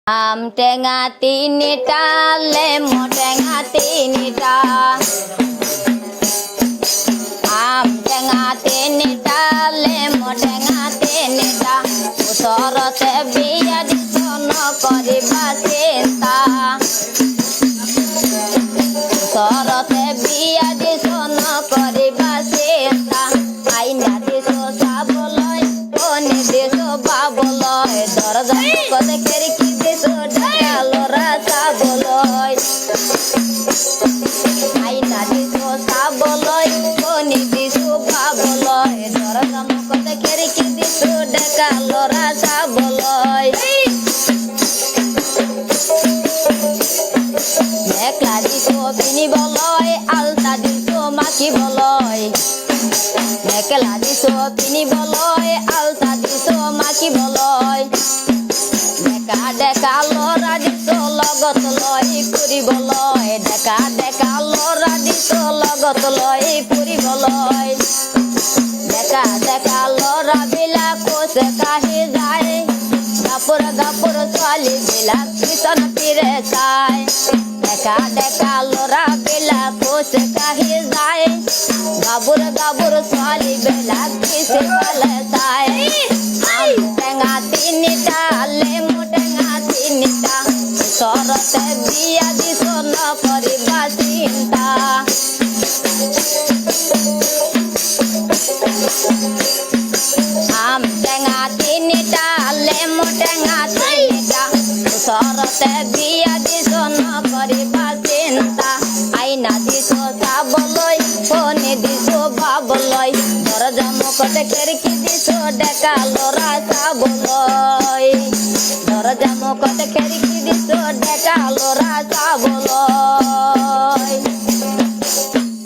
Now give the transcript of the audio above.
আম টেঙা তিনিটা লেমু টেঙা তিনিটা আম টেঙা তিনিটা লেমু টেঙা তিনিটা ওচৰতে বিয়া দিছ নকৰিবা চিন্তা ওচৰতে বিয়া দিছ নকৰিবা চিন্তা আইনা দিছ চাবলৈ কণী দিছ বাবলৈ দৰজা মুখতে খিৰিকী দিছ ডেকা ল'ৰা চাবলৈ আইনা দিছ চাবলৈ কণী দিছ বাবলৈ দৰজা মুখতে খিৰিকী দিছ ডেকা ল'ৰা চাবলৈ মেখলা দিছ পিন্ধিবলৈ আলতা দিছ মাখিবলৈ মেখেলা দিছ পিন্ধিবলৈ আলতা দিছ মাখিবলৈ ডেকা ডেকা ল'ৰা দিছ লগত লৈ ফুৰিবলৈ ডেকা ডেকা ল'ৰা দিছ লগত লৈ ফুৰিবলৈ ডেকা ডেকা ল'ৰাবিলাক কৈছে কাহি যায় গাপৰ গাপৰ ছোৱালীবিলাক পিছন ফিৰে চাই ডেকা ডেকা ল'ৰাবিলাক কৈছে কাহি যায় গাবুৰ গাবুৰ ছোৱালীবিলাক পিছে ফালে চাই আম টেঙা তিনিটা লেমু টেঙা তিনিটা ওচৰতে বিয়া দিছ নকৰিবা চিন্তা আম টেঙা তিনিটা লেমু টেঙা তিনিটা ওচৰতে বিয়া দিছ নকৰিবা চিন্তা আইনা দিছ চাবলৈ কণী দিছ বাবলৈ দৰজা মুখতে খিৰিকী দিছ ডেকা ল'ৰা চাবলৈ দৰজা মুখতে খিৰিকী দিছ ডেকা ল'ৰা চাবলৈ